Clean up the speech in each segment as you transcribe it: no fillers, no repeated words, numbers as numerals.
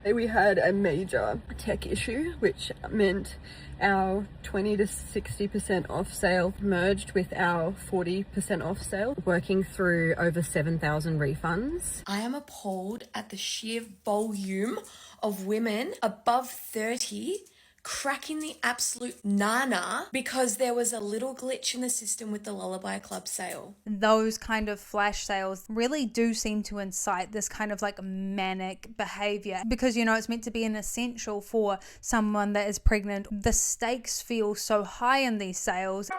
We had a major tech issue, which meant our 20 to 60% off sale merged with our 40% off sale, working through over 7,000 refunds. I am appalled at the sheer volume of women above 30 cracking the absolute nana because there was a little glitch in the system with the Lullaby Club sale. Those kind of flash sales really do seem to incite this kind of like manic behavior because, you know, it's meant to be an essential for someone that is pregnant. The stakes feel so high in these sales.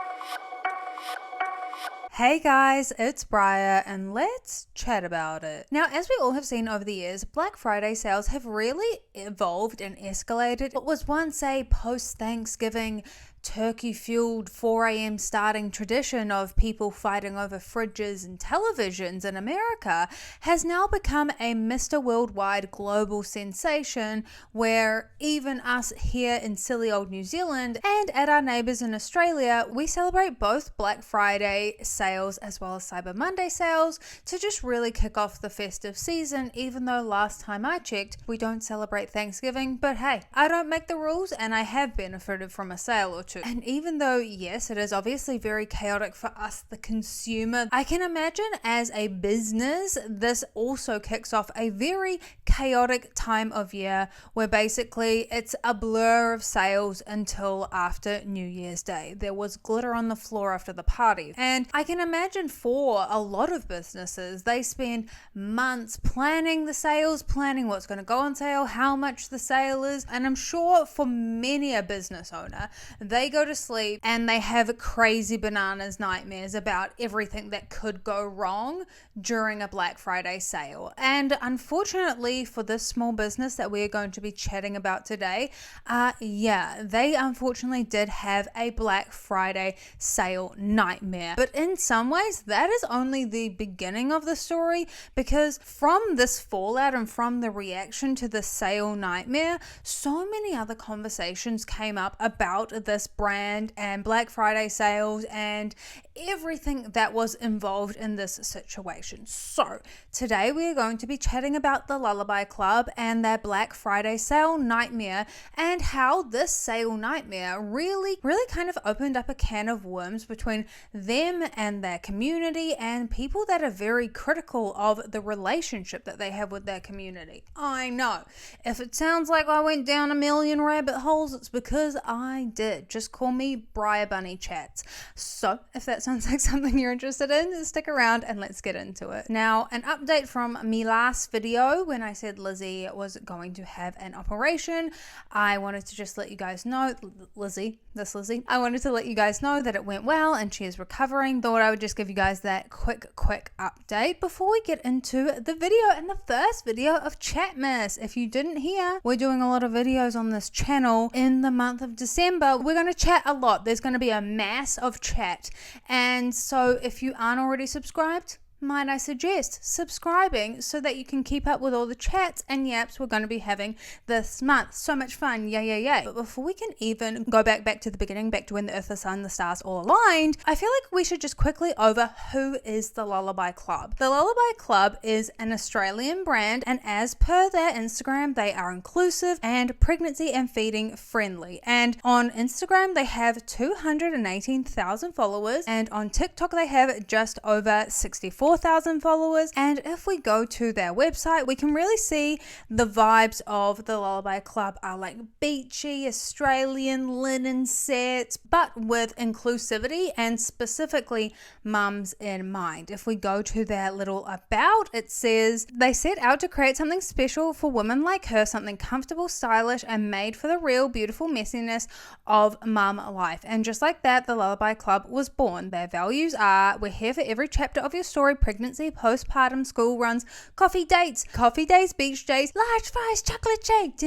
Hey guys, it's Briar and let's chat about it. Now, as we all have seen over the years, Black Friday sales have really evolved and escalated. What was once a post-Thanksgiving turkey-fueled 4 a.m. starting tradition of people fighting over fridges and televisions in America has now become a Mr. Worldwide global sensation where even us here in silly old New Zealand and at our neighbours in Australia, we celebrate both Black Friday sales as well as Cyber Monday sales to just really kick off the festive season, even though last time I checked, we don't celebrate Thanksgiving. But hey, I don't make the rules and I have benefited from a sale or two. And even though, yes, it is obviously very chaotic for us, the consumer, I can imagine as a business, this also kicks off a very chaotic time of year where basically it's a blur of sales until after New Year's Day. There was glitter on the floor after the party. And I can imagine for a lot of businesses, they spend months planning the sales, planning what's going to go on sale, how much the sale is. And I'm sure for many a business owner, they go to sleep and they have crazy bananas nightmares about everything that could go wrong during a Black Friday sale. And unfortunately for this small business that we are going to be chatting about today, they unfortunately did have a Black Friday sale nightmare. But in some ways, that is only the beginning of the story, because from this fallout and from the reaction to the sale nightmare, so many other conversations came up about this brand and Black Friday sales and everything that was involved in this situation. So today we are going to be chatting about the Lullaby Club and their Black Friday sale nightmare and how this sale nightmare really kind of opened up a can of worms between them and their community and people that are very critical of the relationship that they have with their community. I know, if it sounds like I went down a million rabbit holes, it's because I did. Just call me Briar Bunny Chats. So if that sounds like something you're interested in, stick around and let's get into it. Now, an update from me last video when I said Lizzie was going to have an operation. I wanted to just let you guys know, Lizzie, I wanted to let you guys know that it went well and she is recovering. Thought I would just give you guys that quick update before we get into the video and the first video of Chatmas. If you didn't hear, we're doing a lot of videos on this channel in the month of December. We're going to chat a lot. There's going to be a mass of chat. And so if you aren't already subscribed, might I suggest subscribing so that you can keep up with all the chats and yaps we're going to be having this month. So much fun, yay. But before we can even go back to the beginning, back to when the earth, the sun, the stars all aligned, I feel like we should just quickly over who is the Lullaby Club. The Lullaby Club is an Australian brand, and as per their Instagram, they are inclusive and pregnancy and feeding friendly. And on Instagram, they have 218,000 followers, and on TikTok, they have just over 64,000 followers. And if we go to their website, we can really see the vibes of the Lullaby Club are like beachy Australian linen sets, but with inclusivity and specifically mums in mind. If we go to their little about, it says they set out to create something special for women like her, something comfortable, stylish, and made for the real beautiful messiness of mum life. And just like that, the Lullaby Club was born. Their values are: we're here for every chapter of your story, pregnancy, postpartum, school runs, coffee days, beach days, large fries, chocolate shake,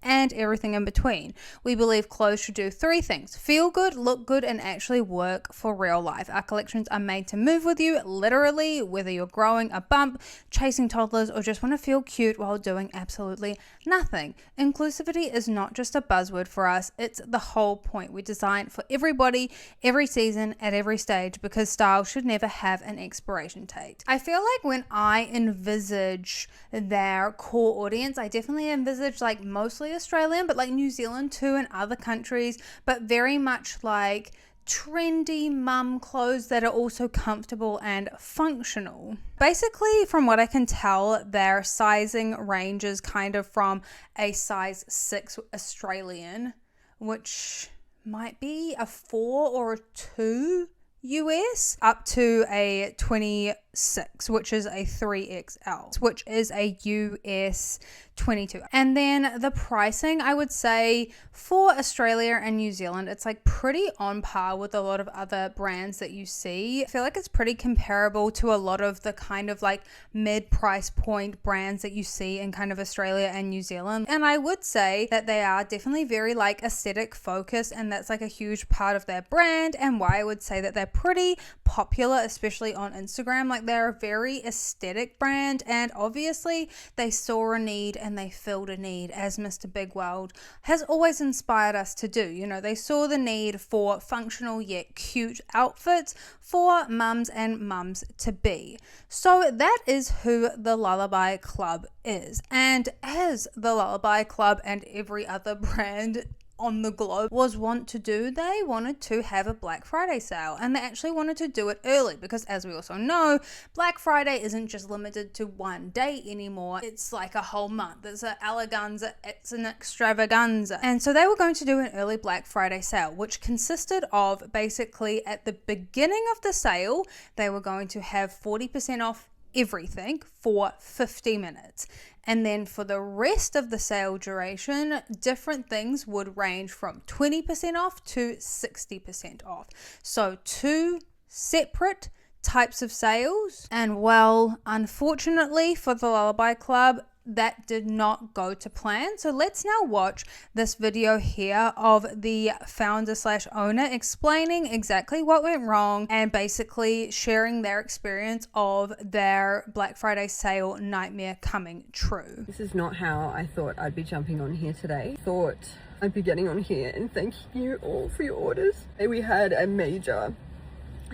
and everything in between. We believe clothes should do three things: feel good, look good, and actually work for real life. Our collections are made to move with you, literally, whether you're growing a bump, chasing toddlers, or just want to feel cute while doing absolutely nothing. Inclusivity is not just a buzzword for us, it's the whole point. We design for everybody, every season, at every stage, because style should never have an expiration expiration date. I feel like when I envisage their core audience, I definitely envisage like mostly Australian, but like New Zealand too and other countries, but very much like trendy mum clothes that are also comfortable and functional. Basically, from what I can tell, their sizing ranges kind of from a size 6 Australian, which might be a 4 or a 2 US, up to a 26, which is a 3XL, which is a US 22. And then the pricing, I would say for Australia and New Zealand, it's like pretty on par with a lot of other brands that you see. I feel like it's pretty comparable to a lot of the kind of like mid price point brands that you see in kind of Australia and New Zealand. And I would say that they are definitely very like aesthetic focused, and that's like a huge part of their brand, and why I would say that they're pretty popular, especially on Instagram. Like they're a very aesthetic brand, and obviously they saw a need and they filled a need, as Mr. Big World has always inspired us to do. You know, they saw the need for functional yet cute outfits for mums and mums to be. So that is who the Lullaby Club is. And as the Lullaby Club and every other brand on the globe was wont to do, they wanted to have a Black Friday sale, and they actually wanted to do it early because, as we also know, Black Friday isn't just limited to one day anymore. It's like a whole month. It's an eleganza, it's an extravaganza. And so they were going to do an early Black Friday sale, which consisted of basically at the beginning of the sale, they were going to have 40% off everything for 50 minutes. And then for the rest of the sale duration, different things would range from 20% off to 60% off. So 2 separate types of sales. And well, unfortunately for the Lullaby Club, that did not go to plan. So let's now watch this video here of the founder / owner explaining exactly what went wrong and basically sharing their experience of their Black Friday sale nightmare coming true. This is not how I thought I'd be jumping on here today. Thought I'd be getting on here and thanking you all for your orders. We had a major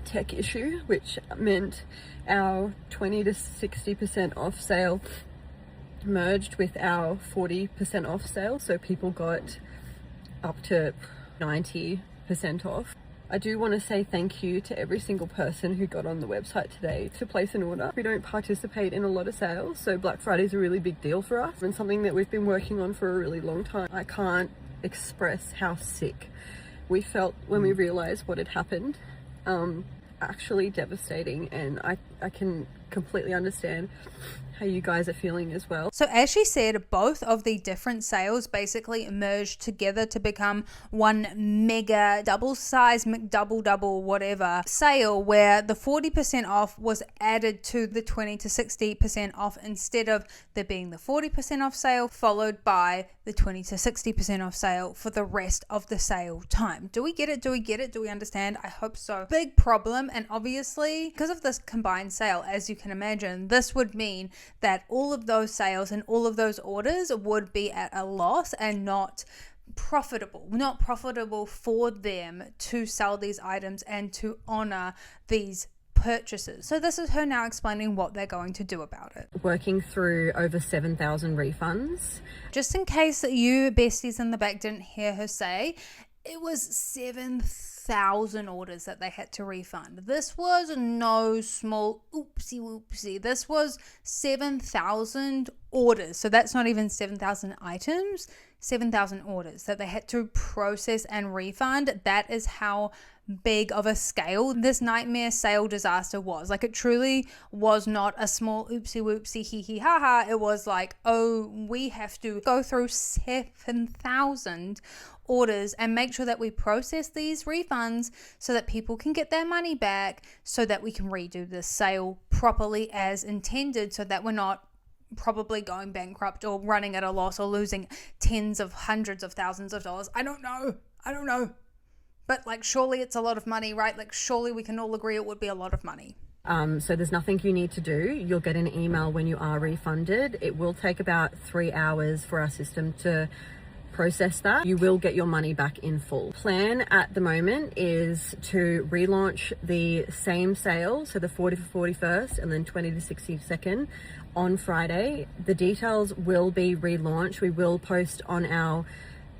tech issue, which meant our 20 to 60% off sale merged with our 40% off sale, so people got up to 90% off. I do want to say thank you to every single person who got on the website today to place an order. We don't participate in a lot of sales, so Black Friday is a really big deal for us and something that we've been working on for a really long time. I can't express how sick we felt when we realized what had happened. Actually devastating, and I can completely understand how you guys are feeling as well. So as she said, both of the different sales basically merged together to become one mega double size McDouble whatever sale, where the 40% off was added to the 20 to 60% off instead of there being the 40% off sale followed by the 20 to 60% off sale for the rest of the sale time. Do we get it? Do we get it? Do we understand? I hope so. Big problem, and obviously because of this combined sale, as you can imagine, this would mean that all of those sales and all of those orders would be at a loss and not profitable for them to sell these items and to honor these purchases. So this is her now explaining what they're going to do about it. Working through over 7,000 refunds. Just in case you besties in the back didn't hear her say, it was 7,000 orders that they had to refund. This was no small oopsie. This was 7,000 orders. So that's not even 7,000 items, 7,000 orders that they had to process and refund. That is how big of a scale this nightmare sale disaster was. Like, it truly was not a small oopsie hee hee ha ha. It was like, oh, we have to go through 7,000 orders and make sure that we process these refunds so that people can get their money back, so that we can redo the sale properly as intended, so that we're not probably going bankrupt or running at a loss or losing tens of hundreds of thousands of dollars. I don't know. But like, surely it's a lot of money, right? Like, surely we can all agree it would be a lot of money. So there's nothing you need to do. You'll get an email when you are refunded. It will take about 3 hours for our system to process that, you will get your money back in full. Plan at the moment is to relaunch the same sale, so the 40 for 41st and then 20 to 62nd on Friday. The details will be relaunched. We will post on our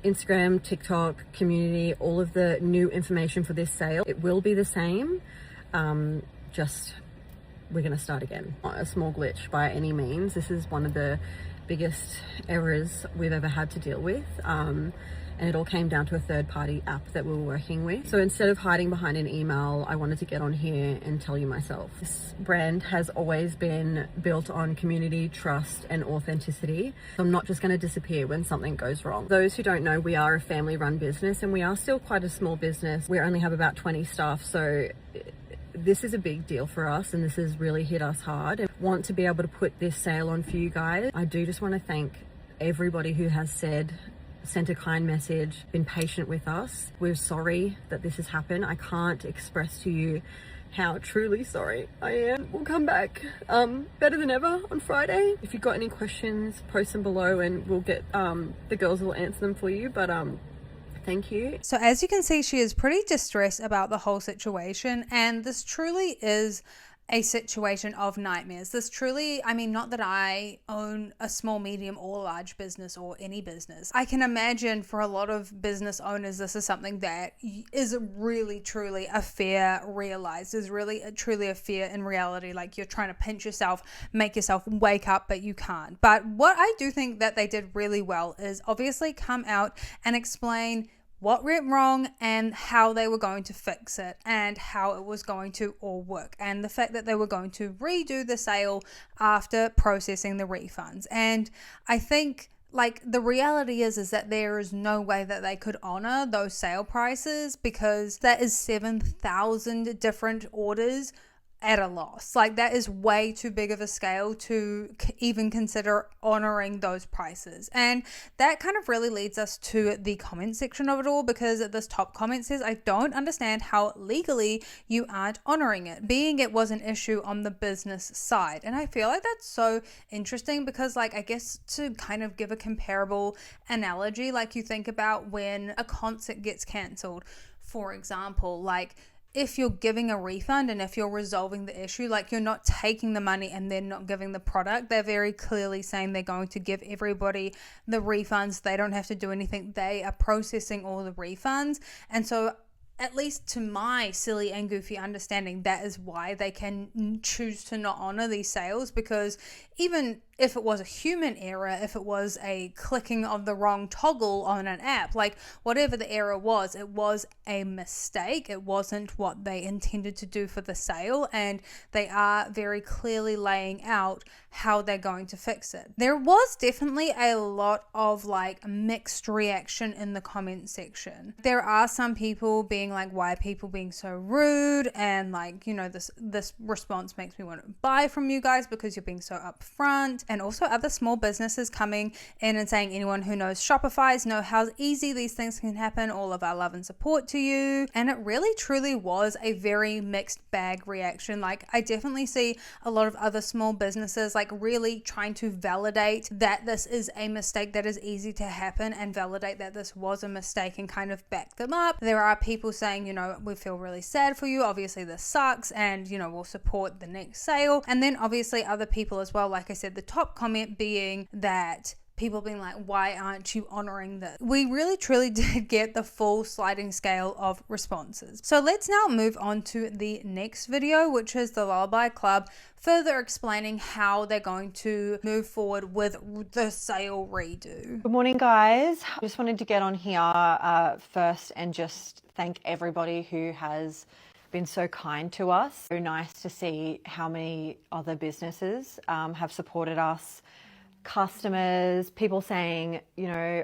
Instagram, TikTok, community, all of the new information for this sale. It will be the same, just we're going to start again. Not a small glitch by any means. This is one of the biggest errors we've ever had to deal with. And it all came down to a third-party app that we were working with. So instead of hiding behind an email, I wanted to get on here and tell you myself. This brand has always been built on community, trust, and authenticity. I'm not just going to disappear when something goes wrong. Those who don't know, we are a family-run business, and we are still quite a small business. We only have about 20 staff, so this is a big deal for us, and this has really hit us hard. I want to be able to put this sale on for you guys. I do just want to thank everybody who has sent a kind message, been patient with us. We're sorry that this has happened. I can't express to you how truly sorry I am. We'll come back better than ever on Friday. If you've got any questions, post them below and we'll get the girls will answer them for you. But thank you. So as you can see, she is pretty distressed about the whole situation, and this truly is a situation of nightmares. This truly, I mean, not that I own a small, medium, or large business or any business. I can imagine for a lot of business owners, this is something that is really, truly a fear realized, is really, truly a fear in reality. Like you're trying to pinch yourself, make yourself wake up, but you can't. But what I do think that they did really well is obviously come out and explain what went wrong and how they were going to fix it and how it was going to all work, and the fact that they were going to redo the sale after processing the refunds. And I think like the reality is that there is no way that they could honor those sale prices, because that is 7,000 different orders at a loss. Like that is way too big of a scale to even consider honoring those prices. And that kind of really leads us to the comment section of it all, because this top comment says, I don't understand how legally you aren't honoring it, being it was an issue on the business side. And I feel like that's so interesting, because like I guess to kind of give a comparable analogy, like you think about when a concert gets cancelled, for example, like if you're giving a refund and if you're resolving the issue, like you're not taking the money and then not giving the product. They're very clearly saying they're going to give everybody the refunds. They don't have to do anything. They are processing all the refunds. And so at least to my silly and goofy understanding, that is why they can choose to not honor these sales, because even if it was a human error, if it was a clicking of the wrong toggle on an app, like whatever the error was, it was a mistake. It wasn't what they intended to do for the sale, and they are very clearly laying out how they're going to fix it. There was definitely a lot of like mixed reaction in the comment section. There are some people being like, why are people being so rude? And like, you know, this response makes me want to buy from you guys because you're being so upfront. And also other small businesses coming in and saying, anyone who knows Shopify's know how easy these things can happen. All of our love and support to you. And it really truly was a very mixed bag reaction. Like I definitely see a lot of other small businesses like really trying to validate that this is a mistake that is easy to happen, and validate that this was a mistake and kind of back them up. There are people saying, you know, we feel really sad for you. Obviously this sucks, and you know, we'll support the next sale. And then obviously other people as well, like I said, the top comment being that people being like, why aren't you honoring this? We really truly did get the full sliding scale of responses. So let's now move on to the next video, which is the Lullaby Club further explaining how they're going to move forward with the sale redo. Good morning, guys. I just wanted to get on here first and just thank everybody who has been so kind to us. So nice to see how many other businesses have supported us. Customers, people saying, you know,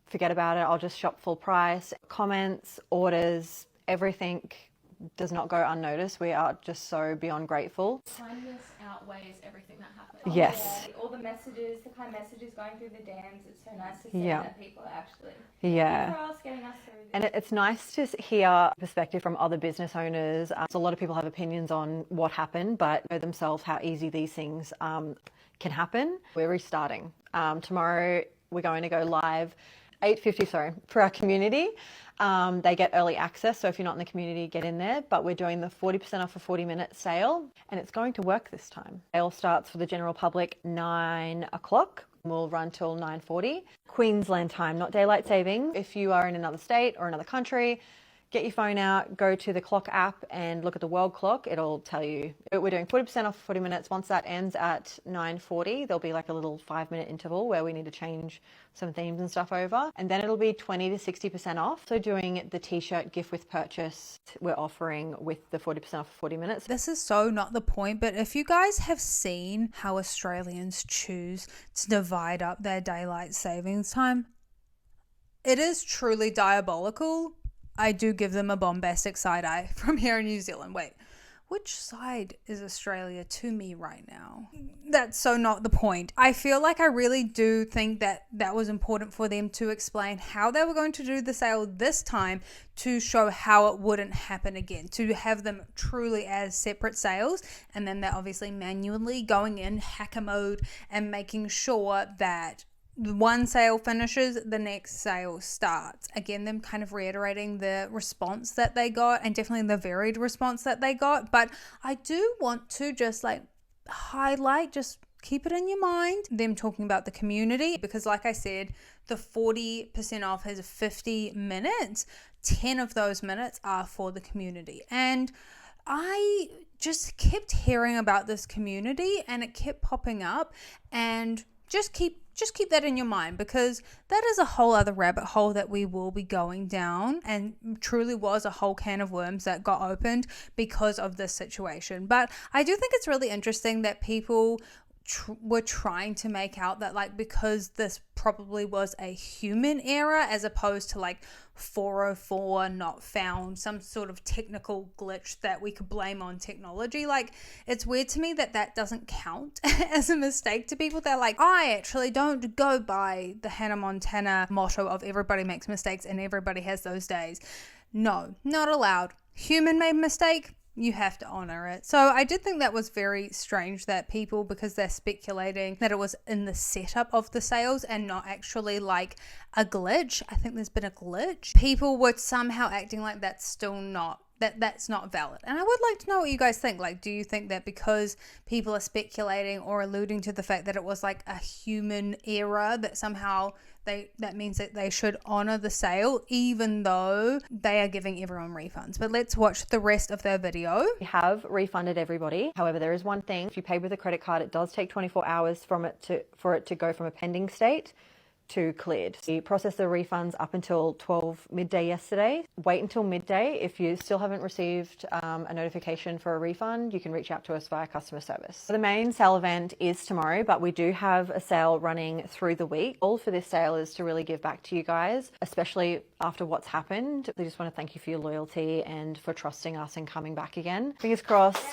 forget about it, I'll just shop full price. Comments, orders, everything does not go unnoticed. We are just so beyond grateful. Kindness outweighs everything that happened. Yes. Yeah, all the messages, the kind messages going through the DMs, it's so nice to see Yeah. that people are actually Yeah. for us, getting us through this. And it's nice to hear perspective from other business owners. So a lot of people have opinions on what happened, but know themselves how easy these things can happen. We're restarting. Tomorrow we're going to go live $8.50, sorry, for our community. They get early access, so if you're not in the community, get in there. But we're doing the 40% off a 40-minute sale, and it's going to work this time. Sale starts for the general public 9 o'clock. We'll run till 9:40. Queensland time, not daylight saving. If you are in another state or another country, get your phone out, go to the clock app and look at the world clock. It'll tell you. We're doing 40% off 40 minutes. Once that ends at 9:40, there'll be like a little 5-minute interval where we need to change some themes and stuff over. And then it'll be 20 to 60% off. So doing the t-shirt gift with purchase, we're offering with the 40% off 40 minutes. This is so not the point, but if you guys have seen how Australians choose to divide up their daylight savings time, it is truly diabolical. I do give them a bombastic side eye from here in New Zealand. Wait, which side is Australia to me right now? That's so not the point. I feel like I really do think that that was important for them to explain how they were going to do the sale this time to show how it wouldn't happen again, to have them truly as separate sales, and then they're obviously manually going in hacker mode and making sure that one sale finishes, the next sale starts. Again, them kind of reiterating the response that they got, and definitely the varied response that they got. But I do want to just like highlight, just keep it in your mind, them talking about the community, because like I said, the 40% off has 50 minutes. 10 of those minutes are for the community. And I just kept hearing about this community and it kept popping up, and just keep that in your mind, because that is a whole other rabbit hole that we will be going down, and truly was a whole can of worms that got opened because of this situation. But I do think it's really interesting that people were trying to make out that like because this probably was a human error as opposed to like 404 not found, some sort of technical glitch that we could blame on technology. Like, it's weird to me that that doesn't count as a mistake to people. They're like, I actually don't go by the Hannah Montana motto of everybody makes mistakes and everybody has those days. No, not allowed. Human made mistake, you have to honor it. So I did think that was very strange that people, because they're speculating that it was in the setup of the sales and not actually like a glitch. I think there's been a glitch. People were somehow acting like that's still not, that's not valid. And I would like to know what you guys think. Like, do you think that because people are speculating or alluding to the fact that it was like a human error, that somehow that means that they should honor the sale even though they are giving everyone refunds? But let's watch the rest of their video. We have refunded everybody. However, there is one thing. If you pay with a credit card, it does take 24 hours for it to go from a pending state to cleared. We processed the refunds up until 12 midday yesterday. Wait until midday. If you still haven't received a notification for a refund, you can reach out to us via customer service. The main sale event is tomorrow, but we do have a sale running through the week. All for this sale is to really give back to you guys, especially after what's happened. We just want to thank you for your loyalty and for trusting us and coming back again. Fingers crossed.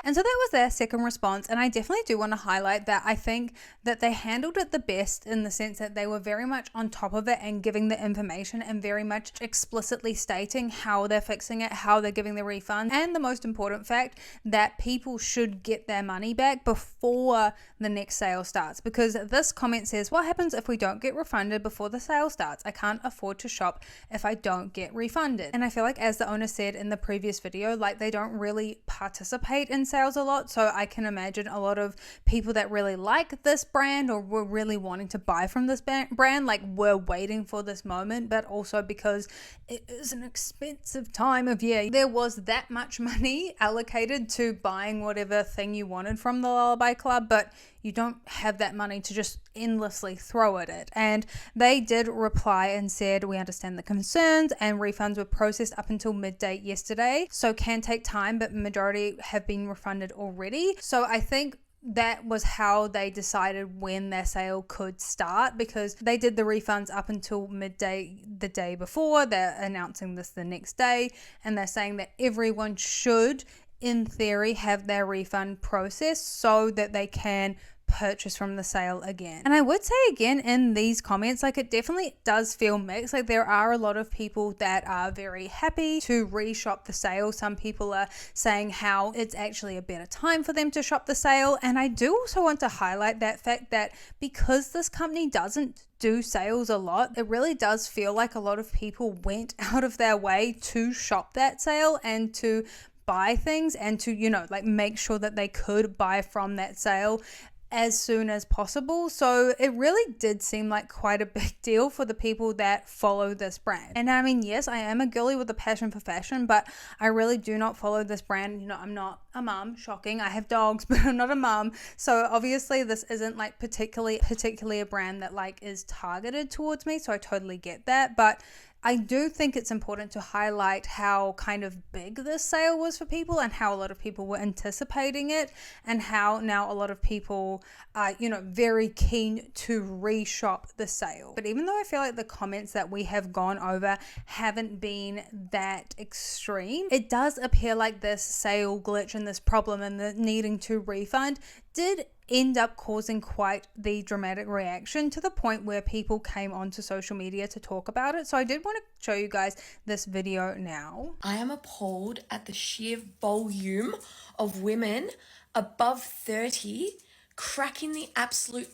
And so that was their second response, and I definitely do want to highlight that I think that they handled it the best, in the sense that they were very much on top of it and giving the information and very much explicitly stating how they're fixing it, how they're giving the refund, and the most important fact that people should get their money back before the next sale starts. Because this comment says, what happens if we don't get refunded before the sale starts? I can't afford to shop if I don't get refunded. And I feel like, as the owner said in the previous video, like they don't really participate in sales a lot. So I can imagine a lot of people that really like this brand or were really wanting to buy from this brand, like were waiting for this moment. But also because it is an expensive time of year, there was that much money allocated to buying whatever thing you wanted from the Lullaby Club, but you don't have that money to just endlessly throw at it. And they did reply and said, we understand the concerns, and refunds were processed up until midday yesterday, so can take time, but majority have been refunded already. So I think that was how they decided when their sale could start, because they did the refunds up until midday the day before. They're announcing this the next day, and they're saying that everyone should, in theory, have their refund processed so that they can purchase from the sale again. And I would say again in these comments, like it definitely does feel mixed. Like there are a lot of people that are very happy to reshop the sale. Some people are saying how it's actually a better time for them to shop the sale. And I do also want to highlight that fact that because this company doesn't do sales a lot, it really does feel like a lot of people went out of their way to shop that sale and to buy things and to, you know, like make sure that they could buy from that sale as soon as possible. So it really did seem like quite a big deal for the people that follow this brand. And I mean, yes, I am a girly with a passion for fashion, but I really do not follow this brand. You know, I'm not a mum, shocking. I have dogs, but I'm not a mum. So obviously this isn't like particularly a brand that like is targeted towards me. So I totally get that. But I do think it's important to highlight how kind of big this sale was for people and how a lot of people were anticipating it and how now a lot of people are, you know, very keen to reshop the sale. But even though I feel like the comments that we have gone over haven't been that extreme, it does appear like this sale glitch and this problem and the needing to refund did end up causing quite the dramatic reaction to the point where people came onto social media to talk about it. So I did want to show you guys this video now. I am appalled at the sheer volume of women above 30 cracking the absolute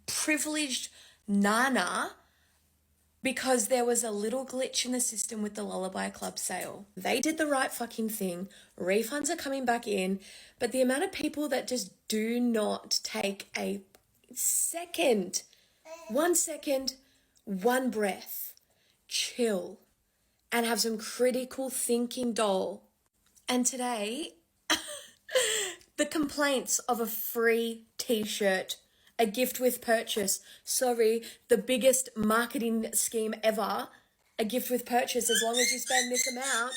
privileged nana because there was a little glitch in the system with the Lullaby Club sale. They did the right fucking thing. Refunds are coming back in, but the amount of people that just do not take a second, 1 second, one breath, chill, and have some critical thinking, doll. And today, the complaints of a free t-shirt, a gift with purchase. Sorry, the biggest marketing scheme ever. A gift with purchase as long as you spend this amount.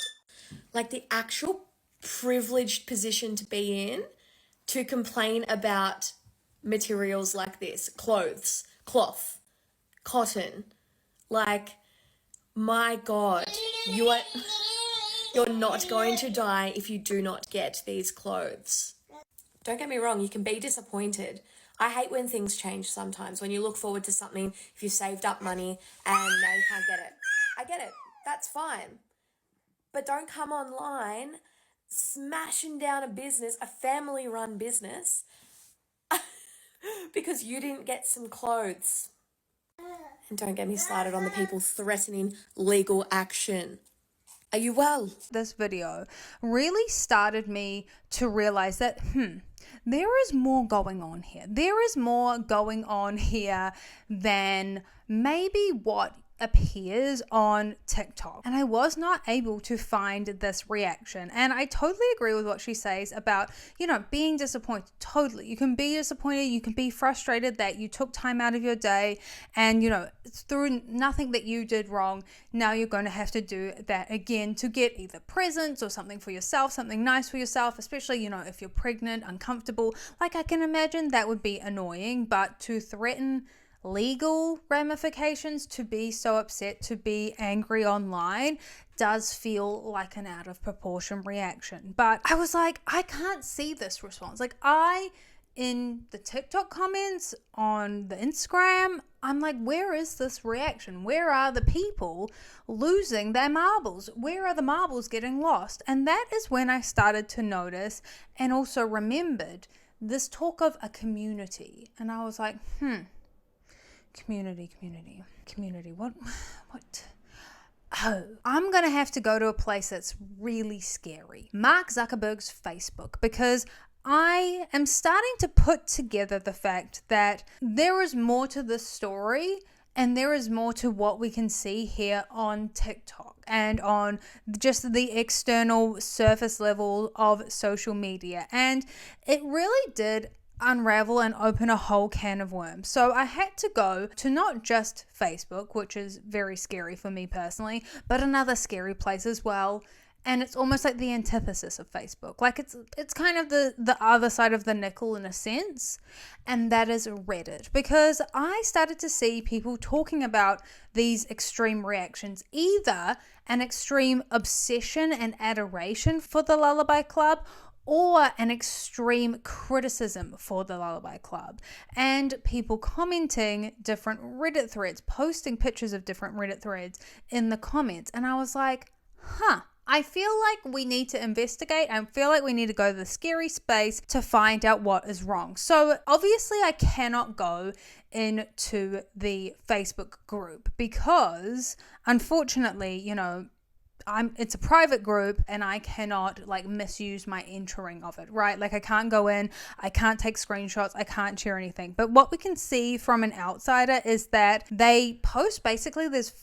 Like the actual privileged position to be in to complain about materials like this. Clothes, cloth, cotton. Like, my God, you're not going to die if you do not get these clothes. Don't get me wrong, you can be disappointed. I hate when things change sometimes, when you look forward to something, if you saved up money and now you can't get it. I get it. That's fine. But don't come online smashing down a business, a family-run business, because you didn't get some clothes. And don't get me started on the people threatening legal action. Are you well? This video really started me to realize that, there is more going on here. There is more going on here than maybe what appears on TikTok. And I was not able to find this reaction. And I totally agree with what she says about, you know, being disappointed. Totally. You can be disappointed. You can be frustrated that you took time out of your day and, you know, through nothing that you did wrong. Now you're going to have to do that again to get either presents or something for yourself, something nice for yourself, especially, you know, if you're pregnant, uncomfortable. Like I can imagine that would be annoying, but to threaten legal ramifications, to be so upset, to be angry online does feel like an out of proportion reaction. But I was like, I can't see this response. Like in the TikTok comments, on the Instagram, I'm like, where is this reaction? Where are the people losing their marbles? Where are the marbles getting lost? And that is when I started to notice and also remembered this talk of a community. And I was like, community, what? Oh, I'm gonna have to go to a place that's really scary. Mark Zuckerberg's Facebook, because I am starting to put together the fact that there is more to this story and there is more to what we can see here on TikTok and on just the external surface level of social media. And it really did unravel and open a whole can of worms. So I had to go to not just Facebook, which is very scary for me personally, but another scary place as well. And it's almost like the antithesis of Facebook. Like it's kind of the other side of the nickel in a sense. And that is Reddit. Because I started to see people talking about these extreme reactions. Either an extreme obsession and adoration for the Lullaby Club, or an extreme criticism for the Lullaby Club, and people commenting different Reddit threads, posting pictures of different Reddit threads in the comments. And I was like, I feel like we need to investigate. I feel like we need to go to the scary space to find out what is wrong. So obviously I cannot go into the Facebook group because unfortunately, it's a private group and I cannot like misuse my entering of it, right? Like I can't go in, I can't take screenshots, I can't share anything. But what we can see from an outsider is that they post, basically there's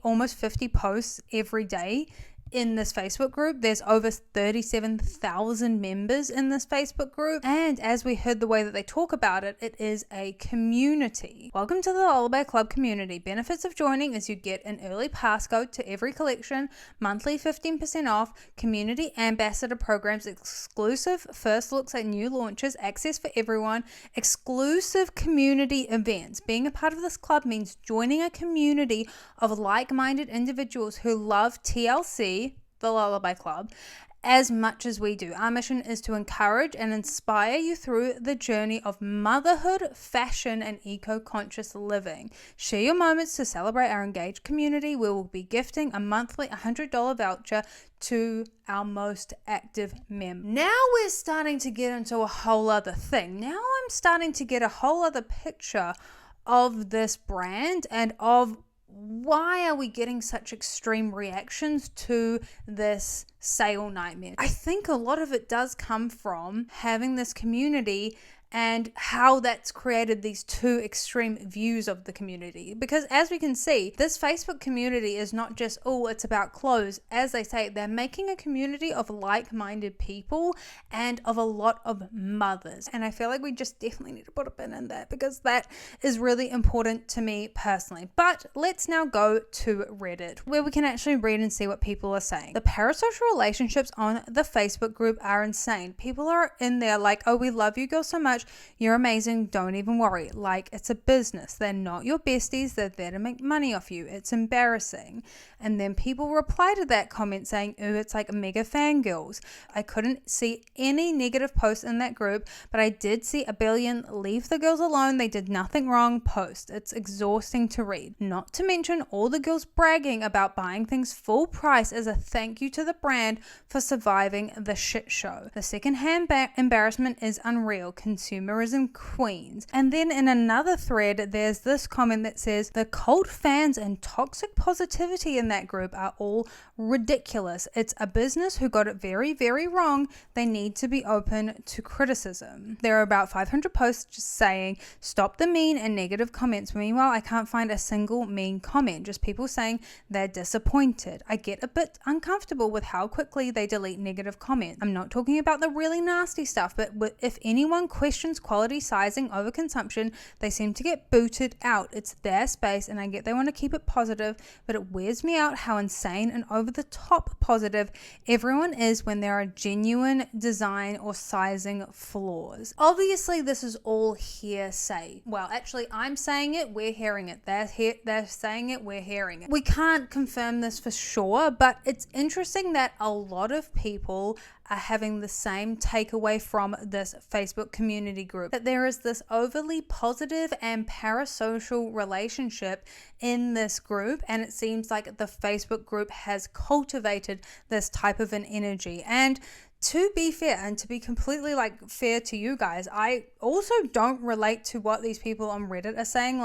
almost 50 posts every day in this Facebook group. There's over 37,000 members in this Facebook group. And as we heard the way that they talk about it, it is a community. Welcome to the Lullaby Club community. Benefits of joining is you get an early passcode to every collection, monthly 15% off, community ambassador programs, exclusive first looks at new launches, access for everyone, exclusive community events. Being a part of this club means joining a community of like-minded individuals who love TLC, the Lullaby Club, as much as we do. Our mission is to encourage and inspire you through the journey of motherhood, fashion, and eco-conscious living. Share your moments to celebrate our engaged community. We will be gifting a monthly $100 voucher to our most active member. Now we're starting to get into a whole other thing. Now I'm starting to get a whole other picture of this brand and of why are we getting such extreme reactions to this sale nightmare. I think a lot of it does come from having this community and how that's created these two extreme views of the community. Because as we can see, this Facebook community is not just, it's about clothes. As they say, they're making a community of like-minded people and of a lot of mothers. And I feel like we just definitely need to put a pin in that because that is really important to me personally. But let's now go to Reddit, where we can actually read and see what people are saying. The parasocial relationships on the Facebook group are insane. People are in there like, we love you girls so much. You're amazing. Don't even worry. Like, it's a business. They're not your besties. They're there to make money off you. It's embarrassing. And then people reply to that comment saying, it's like mega fangirls. I couldn't see any negative posts in that group, but I did see a billion leave the girls alone. They did nothing wrong post. It's exhausting to read. Not to mention all the girls bragging about buying things full price as a thank you to the brand for surviving the shit show. The secondhand embarrassment is unreal. Consumerism queens. And then in another thread, there's this comment that says, the cult fans and toxic positivity in that group are all ridiculous. It's a business who got it very, very wrong. They need to be open to criticism. There are about 500 posts just saying, stop the mean and negative comments. Meanwhile, I can't find a single mean comment, just people saying they're disappointed. I get a bit uncomfortable with how quickly they delete negative comments. I'm not talking about the really nasty stuff, but if anyone questions quality sizing over consumption, they seem to get booted out. It's their space and I get they want to keep it positive, but it wears me out how insane and over the top positive everyone is when there are genuine design or sizing flaws. Obviously this is all hearsay. Well, actually I'm saying it, we're hearing it. They're saying it, we're hearing it. We can't confirm this for sure, but it's interesting that a lot of people are having the same takeaway from this Facebook community group, that there is this overly positive and parasocial relationship in this group, and it seems like the Facebook group has cultivated this type of an energy. And to be fair, and to be completely fair to you guys, I also don't relate to what these people on Reddit are saying.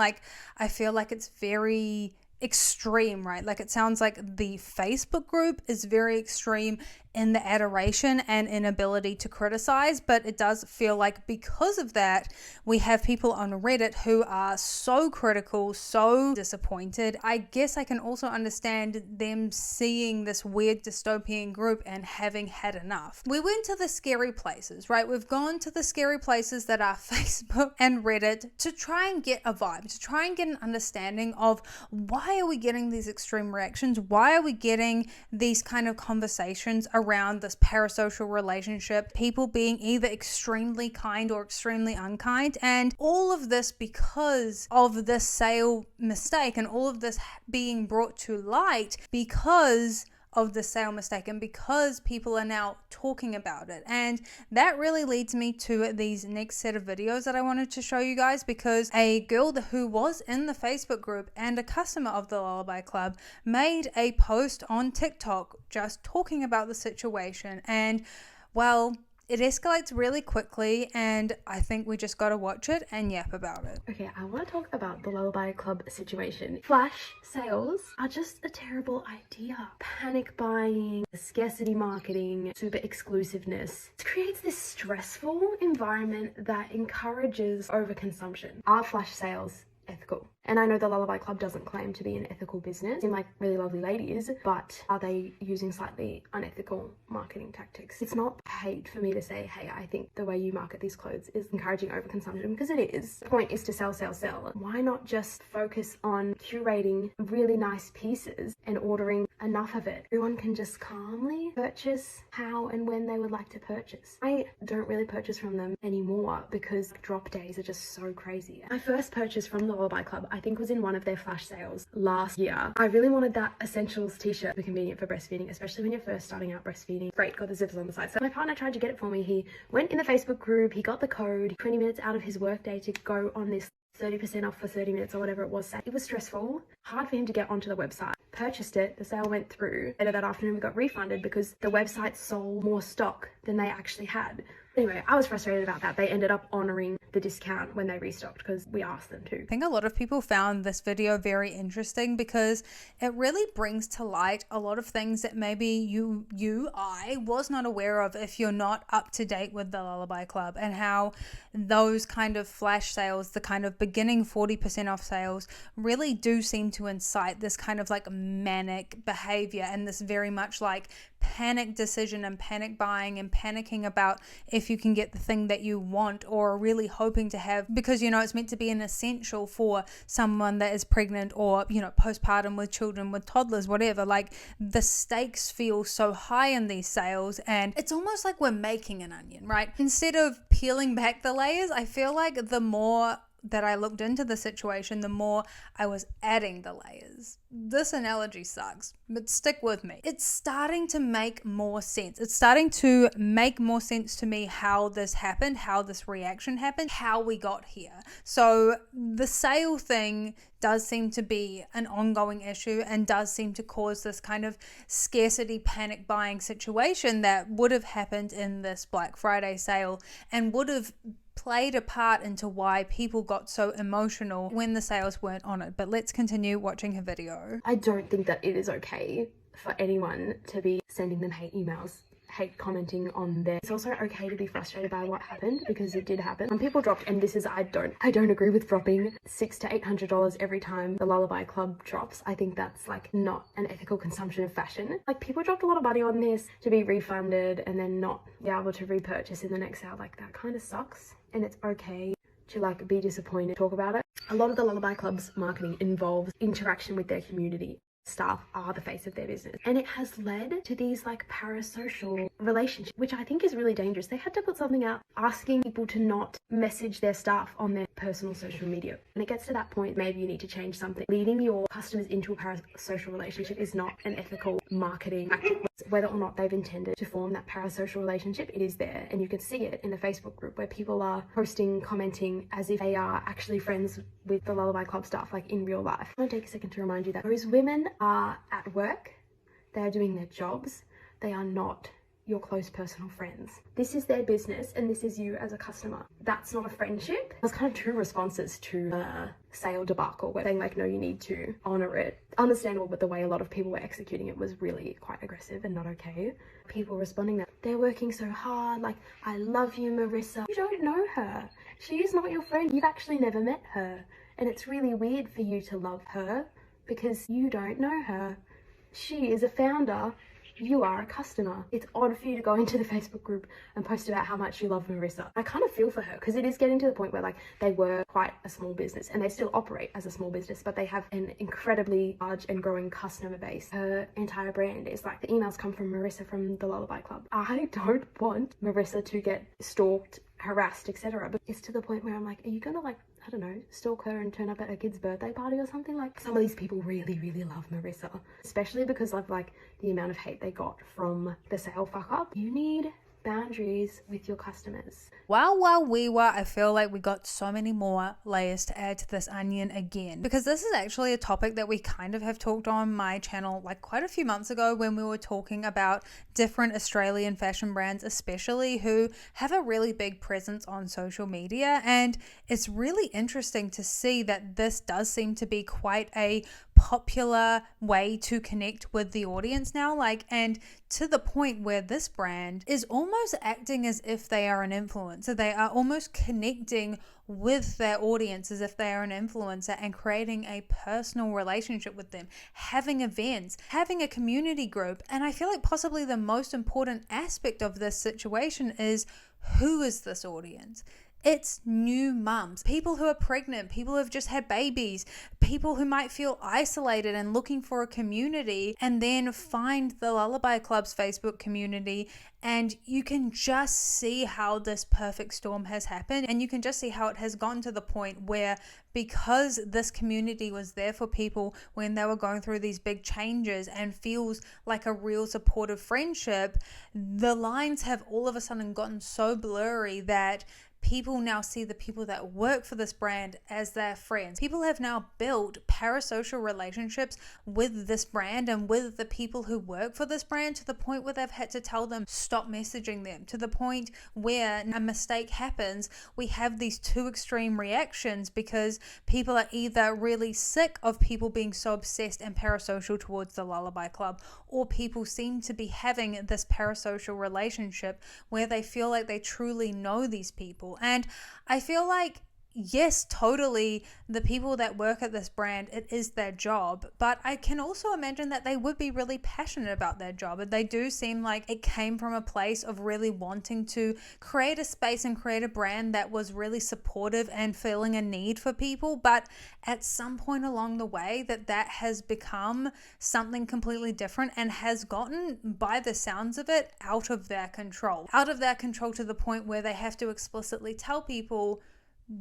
I feel like it's very extreme, right? It sounds like the Facebook group is very extreme in the adoration and inability to criticize, but it does feel like because of that, we have people on Reddit who are so critical, so disappointed. I guess I can also understand them seeing this weird dystopian group and having had enough. We went to the scary places, right? We've gone to the scary places that are Facebook and Reddit to try and get a vibe, to try and get an understanding of why are we getting these extreme reactions? Why are we getting these kind of conversations around this parasocial relationship, people being either extremely kind or extremely unkind, and all of this because of this sale mistake and all of this being brought to light because of the sale mistake and because people are now talking about it. And that really leads me to these next set of videos that I wanted to show you guys, because a girl who was in the Facebook group and a customer of the Lullaby Club made a post on TikTok just talking about the situation. And well, it escalates really quickly, and I think we just gotta watch it and yap about it. Okay, I want to talk about the Lullaby Club situation. Flash sales are just a terrible idea. Panic buying, scarcity marketing, super exclusiveness. It creates this stressful environment that encourages overconsumption. Are flash sales ethical? And I know the Lullaby Club doesn't claim to be an ethical business. They seem like really lovely ladies, but are they using slightly unethical marketing tactics? It's not hate for me to say, hey, I think the way you market these clothes is encouraging overconsumption, because it is. The point is to sell, sell, sell. Why not just focus on curating really nice pieces and ordering enough of it? Everyone can just calmly purchase how and when they would like to purchase. I don't really purchase from them anymore because drop days are just so crazy. My first purchase from the Lullaby Club, I think, was in one of their flash sales last year. I really wanted that Essentials t-shirt, convenient for breastfeeding, especially when you're first starting out breastfeeding. Great, got the zippers on the side. So my partner tried to get it for me. He went in the Facebook group, he got the code, 20 minutes out of his workday to go on this 30% off for 30 minutes or whatever it was. It was stressful, hard for him to get onto the website. Purchased it, the sale went through. Later that afternoon we got refunded because the website sold more stock than they actually had. Anyway, I was frustrated about that. They ended up honoring the discount when they restocked because we asked them to. I think a lot of people found this video very interesting because it really brings to light a lot of things that maybe I was not aware of if you're not up to date with the Lullaby Club, and how those kind of flash sales, the kind of beginning 40% off sales, really do seem to incite this kind of like manic behavior and this very much like panic decision and panic buying and panicking about if you can get the thing that you want or really hoping to have, because you know it's meant to be an essential for someone that is pregnant or you know postpartum with children, with toddlers, whatever. Like the stakes feel so high in these sales, and it's almost like we're making an onion, right? Instead of peeling back the layers, I feel like the more that I looked into the situation, the more I was adding the layers. This analogy sucks, but stick with me. It's starting to make more sense. It's starting to make more sense to me how this happened, how this reaction happened, how we got here. So the sale thing does seem to be an ongoing issue and does seem to cause this kind of scarcity panic buying situation that would have happened in this Black Friday sale and would have played a part into why people got so emotional when the sales weren't on it. But let's continue watching her video. I don't think that it is okay for anyone to be sending them hate emails, hate commenting on there. It's also okay to be frustrated by what happened, because it did happen. Some people dropped, and this is, I don't agree with dropping $600 to $800 every time the Lullaby Club drops. I think that's like not an ethical consumption of fashion. Like people dropped a lot of money on this to be refunded and then not be able to repurchase in the next sale. Like that kind of sucks, and it's okay to like be disappointed, talk about it. A lot of the Lullaby Club's marketing involves interaction with their community. Staff are the face of their business, and it has led to these like parasocial relationships, which I think is really dangerous. They had to put something out asking people to not message their staff on their personal social media, and it gets to that point, maybe you need to change something. Leading your customers into a parasocial relationship is not an ethical marketing tactic. Whether or not they've intended to form that parasocial relationship, it is there, and you can see it in the Facebook group where people are posting, commenting as if they are actually friends with the Lullaby Club staff, like in real life. I want to take a second to remind you that those women are at work, they are doing their jobs, they are not your close personal friends. This is their business and this is you as a customer. That's not a friendship. There's kind of two responses to the sale debacle, where they're like, no, you need to honor it. Understandable, but the way a lot of people were executing it was really quite aggressive and not okay. People responding that they're working so hard, like, I love you, Marissa. You don't know her. She is not your friend. You've actually never met her. And it's really weird for you to love her because you don't know her. She is a founder. You are a customer. It's odd for you to go into the Facebook group and post about how much you love Marissa. I kind of feel for her because it is getting to the point where like they were quite a small business and they still operate as a small business, but they have an incredibly large and growing customer base. Her entire brand is like, the emails come from Marissa from the Lullaby Club. I don't want Marissa to get stalked harassed, etc. But it's to the point where I'm like, are you gonna, like, I don't know, stalk her and turn up at her kid's birthday party or something? Like, some of these people really, really love Marissa, especially because of like the amount of hate they got from the sale fuck up. You need boundaries with your customers. Wow, I feel like we got so many more layers to add to this onion again, because this is actually a topic that we kind of have talked on my channel like quite a few months ago when we were talking about different Australian fashion brands, especially who have a really big presence on social media. And it's really interesting to see that this does seem to be quite a popular way to connect with the audience now, like, and to the point where this brand is almost acting as if they are an influencer. They are almost connecting with their audience as if they are an influencer and creating a personal relationship with them, having events, having a community group. And I feel like possibly the most important aspect of this situation is, who is this audience? It's new mums, people who are pregnant, people who have just had babies, people who might feel isolated and looking for a community, and then find the Lullaby Club's Facebook community. And you can just see how this perfect storm has happened, and you can just see how it has gotten to the point where, because this community was there for people when they were going through these big changes and feels like a real supportive friendship, the lines have all of a sudden gotten so blurry that people now see the people that work for this brand as their friends. People have now built parasocial relationships with this brand and with the people who work for this brand, to the point where they've had to tell them stop messaging them, to the point where a mistake happens, we have these two extreme reactions, because people are either really sick of people being so obsessed and parasocial towards the Lullaby Club, or people seem to be having this parasocial relationship where they feel like they truly know these people. And I feel like, yes, totally, the people that work at this brand, it is their job, but I can also imagine that they would be really passionate about their job, and they do seem like it came from a place of really wanting to create a space and create a brand that was really supportive and feeling a need for people. But at some point along the way, that has become something completely different and has gotten, by the sounds of it, out of their control to the point where they have to explicitly tell people,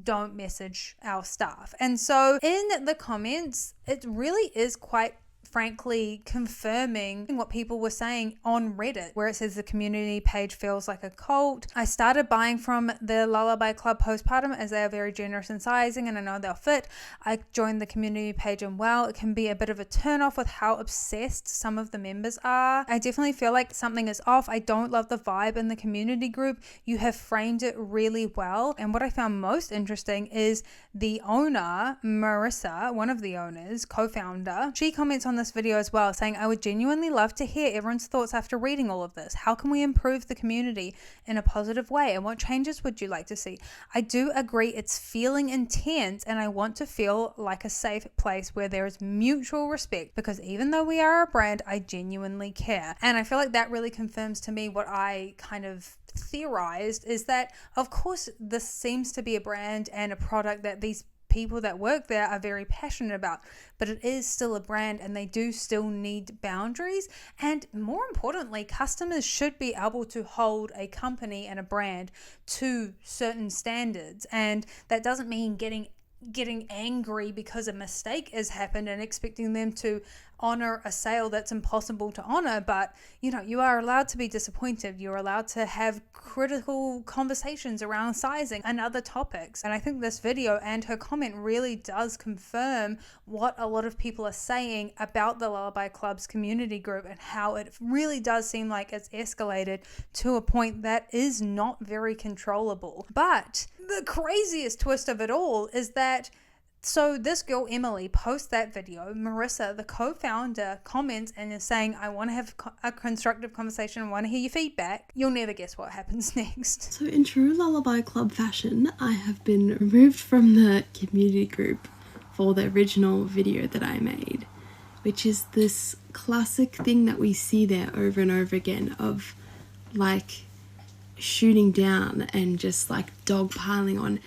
don't message our staff. And so in the comments, it really is quite frankly confirming what people were saying on Reddit, where it says the community page feels like a cult. I started buying from the Lullaby Club postpartum as they are very generous in sizing and I know they'll fit. I joined the community page and wow, it can be a bit of a turn off with how obsessed some of the members are. I definitely feel like something is off. I don't love the vibe in the community group. You have framed it really well. And what I found most interesting is the owner, Marissa, one of the owners, co-founder, she comments on this video as well, saying, I would genuinely love to hear everyone's thoughts after reading all of this. How can we improve the community in a positive way, and what changes would you like to see? I do agree it's feeling intense, and I want to feel like a safe place where there is mutual respect, because even though we are a brand, I genuinely care. And I feel like that really confirms to me what I kind of theorized, is that of course this seems to be a brand and a product that these people that work there are very passionate about, but it is still a brand and they do still need boundaries. And more importantly, customers should be able to hold a company and a brand to certain standards, and that doesn't mean getting angry because a mistake has happened and expecting them to honor a sale that's impossible to honor. But you are allowed to be disappointed. You're allowed to have critical conversations around sizing and other topics. And I think this video and her comment really does confirm what a lot of people are saying about the Lullaby Club's community group, and how it really does seem like it's escalated to a point that is not very controllable. But the craziest twist of it all is that, so this girl, Emily, posts that video. Marissa, the co-founder, comments and is saying, I want to have a constructive conversation. I want to hear your feedback. You'll never guess what happens next. So in true Lullaby Club fashion, I have been removed from the community group for the original video that I made, which is this classic thing that we see there over and over again of like shooting down and just like dogpiling on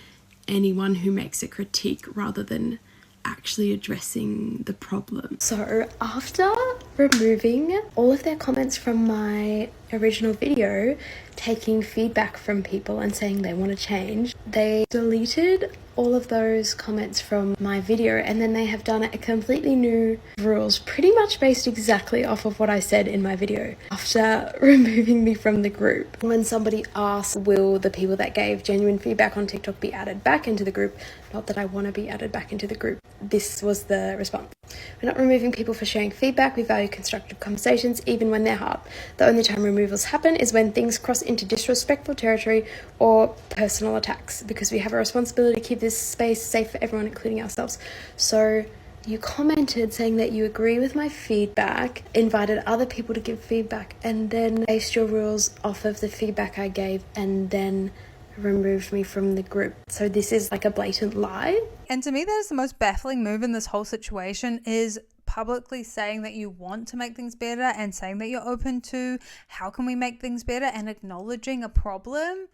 anyone who makes a critique rather than actually addressing the problem. So after removing all of their comments from my original video, taking feedback from people and saying they want to change. They deleted all of those comments from my video, and then they have done a completely new rules, pretty much based exactly off of what I said in my video, after removing me from the group. When somebody asks, will the people that gave genuine feedback on TikTok be added back into the group? Not that I want to be added back into the group. This was the response. We're not removing people for sharing feedback. We value constructive conversations, even when they're hard. The only time removals happen is when things cross into disrespectful territory or personal attacks, because we have a responsibility to keep this space safe for everyone, including ourselves. So you commented saying that you agree with my feedback, invited other people to give feedback, and then based your rules off of the feedback I gave, and then removed me from the group. So this is like a blatant lie. And to me, that is the most baffling move in this whole situation, is publicly saying that you want to make things better and saying that you're open to how can we make things better and acknowledging a problem,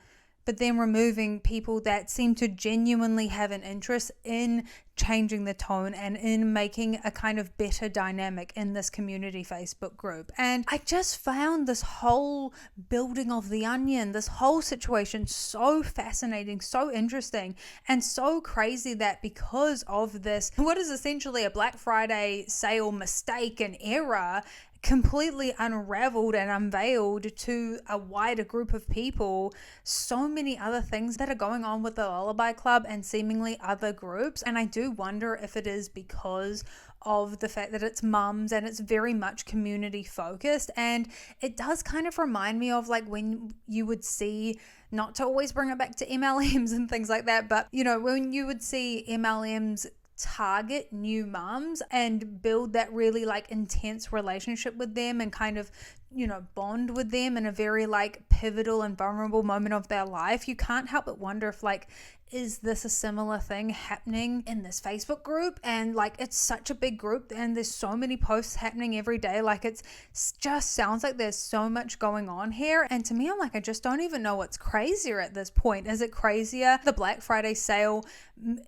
but then removing people that seem to genuinely have an interest in changing the tone and in making a kind of better dynamic in this community Facebook group. And I just found this whole building of the onion, this whole situation so fascinating, so interesting, and so crazy that because of this, what is essentially a Black Friday sale mistake and error, completely unraveled and unveiled to a wider group of people, so many other things that are going on with the Lullaby Club and seemingly other groups. And I do wonder if it is because of the fact that it's mums and it's very much community focused. And it does kind of remind me of like when you would see, not to always bring it back to MLMs and things like that, but you know, when you would see MLMs target new mums and build that really like intense relationship with them and kind of, you know, bond with them in a very like pivotal and vulnerable moment of their life, you can't help but wonder if like, is this a similar thing happening in this Facebook group? And like, it's such a big group and there's so many posts happening every day. Like, it's just sounds like there's so much going on here. And to me, I'm like, I just don't even know what's crazier at this point. Is it crazier the Black Friday sale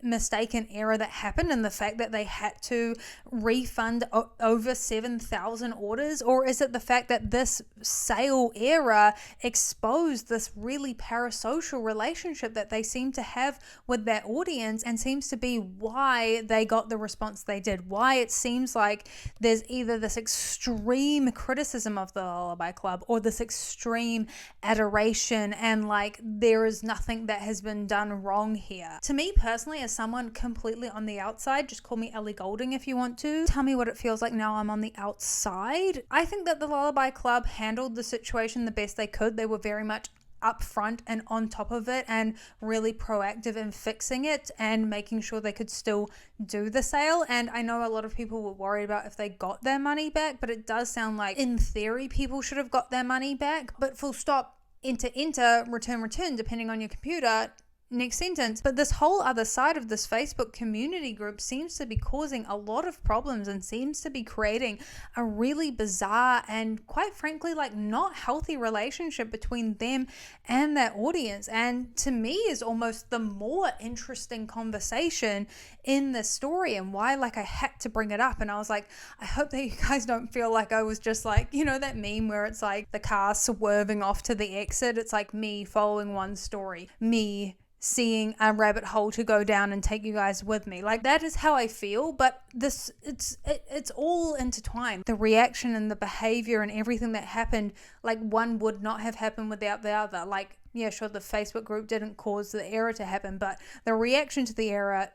mistaken error that happened and the fact that they had to refund over 7,000 orders? Or is it the fact that this sale error exposed this really parasocial relationship that they seem to have with their audience, and seems to be why they got the response they did, why it seems like there's either this extreme criticism of the Lullaby Club or this extreme adoration, and like there is nothing that has been done wrong here. To me personally, as someone completely on the outside, just call me Ellie Goulding if you want to, tell me what it feels like now I'm on the outside. I think that the Lullaby Club handled the situation the best they could. They were very much upfront and on top of it and really proactive in fixing it and making sure they could still do the sale. And I know a lot of people were worried about if they got their money back, but it does sound like in theory people should have got their money back, but full stop, enter, return, depending on your computer, next sentence. But this whole other side of this Facebook community group seems to be causing a lot of problems and seems to be creating a really bizarre and quite frankly like not healthy relationship between them and their audience. And to me is almost the more interesting conversation in the story, and why like I had to bring it up. And I was like, I hope that you guys don't feel like I was just like, you know, that meme where it's like the car swerving off to the exit. It's like me following one story, me seeing a rabbit hole to go down and take you guys with me. Like that is how I feel, but this it's all intertwined. The reaction and the behavior and everything that happened, like one would not have happened without the other. Like, yeah, sure, the Facebook group didn't cause the error to happen, but the reaction to the error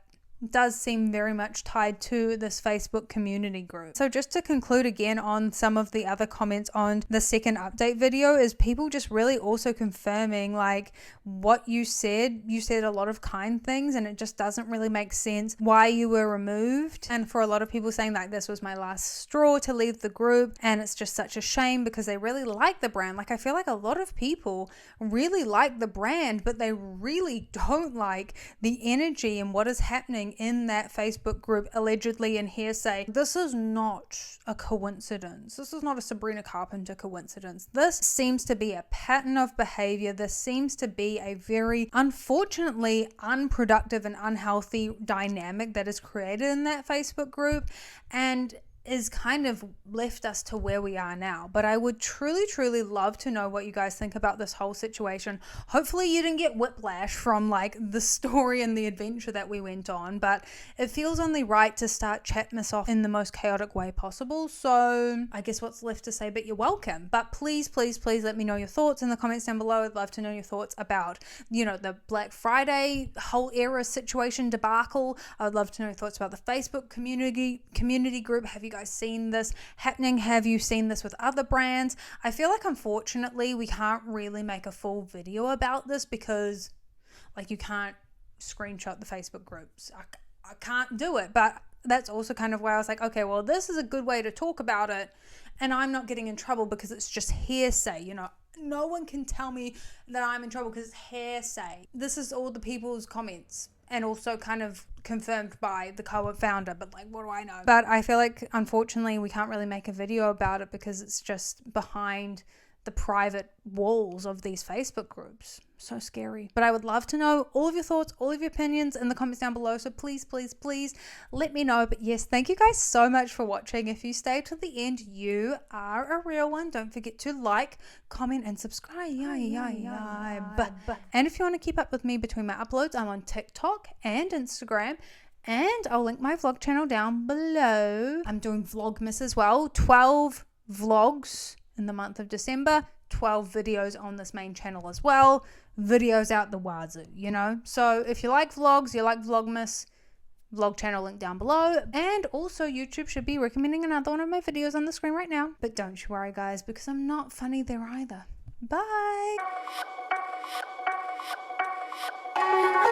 does seem very much tied to this Facebook community group. So just to conclude again on some of the other comments on the second update video, is people just really also confirming like what you said a lot of kind things and it just doesn't really make sense why you were removed. And for a lot of people saying like this was my last straw to leave the group, and it's just such a shame because they really like the brand. Like I feel like a lot of people really like the brand, but they really don't like the energy and what is happening in that Facebook group, allegedly in hearsay. This is not a coincidence. This is not a Sabrina Carpenter coincidence. This seems to be a pattern of behavior. This seems to be a very, unfortunately, unproductive and unhealthy dynamic that is created in that Facebook group. And is kind of left us to where we are now. But I would truly love to know what you guys think about this whole situation. Hopefully you didn't get whiplash from like the story and the adventure that we went on, but it feels only right to start Chatmas off in the most chaotic way possible. So I guess what's left to say but you're welcome. But please let me know your thoughts in the comments down below. I'd love to know your thoughts about, you know, the Black Friday whole era situation debacle. I would love to know your thoughts about the Facebook community group. Have you guys seen this happening? Have you seen this with other brands? I feel like unfortunately we can't really make a full video about this because like you can't screenshot the Facebook groups. I can't do it, but that's also kind of why I was like, okay, well, this is a good way to talk about it and I'm not getting in trouble because it's just hearsay, you know. No one can tell me that I'm in trouble because it's hearsay. This is all the people's comments and also kind of confirmed by the co-op founder, but like, what do I know? But I feel like, unfortunately, we can't really make a video about it because it's just behind the private walls of these Facebook groups. So scary. But I would love to know all of your thoughts, all of your opinions in the comments down below. So please let me know. But yes, thank you guys so much for watching. If you stay to the end, you are a real one. Don't forget to like, comment, and subscribe. And if you want to keep up with me between my uploads, I'm on TikTok and Instagram. And I'll link my vlog channel down below. I'm doing Vlogmas as well. 12 vlogs in the month of December, 12 videos on this main channel as well, videos out the wazoo, you know. So if you like vlogs, you like Vlogmas, vlog channel link down below. And also YouTube should be recommending another one of my videos on the screen right now. But don't you worry guys, because I'm not funny there either. Bye.